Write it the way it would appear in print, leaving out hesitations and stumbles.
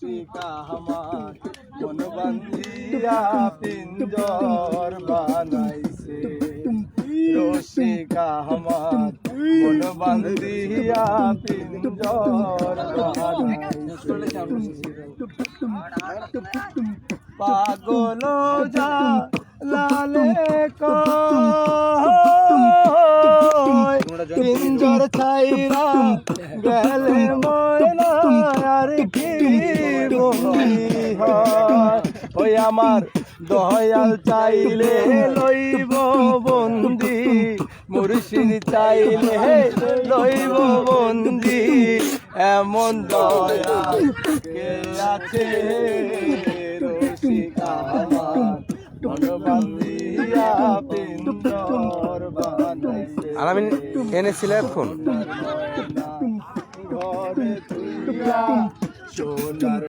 রসিকা আমার মন বান্ধিয়া পিঞ্জর বানাইছে রসিকা আমার মন বান্ধিয়া পিঞ্জর বানাইছে পাগল যা লালে পিঞ্জর ছাইরা গেলে ময়না আর কি ওই আমার দয়াল চাইলে লইব বন্দি মুর্শিদ চাইলে লইব বন্দি এমন দয়াল কে আছে রসিকা আমার মন বান্ধিয়া পিঞ্জর বানাইছে। আলামিন এনেছিল ফোন ঘরে তুইয়া সোনার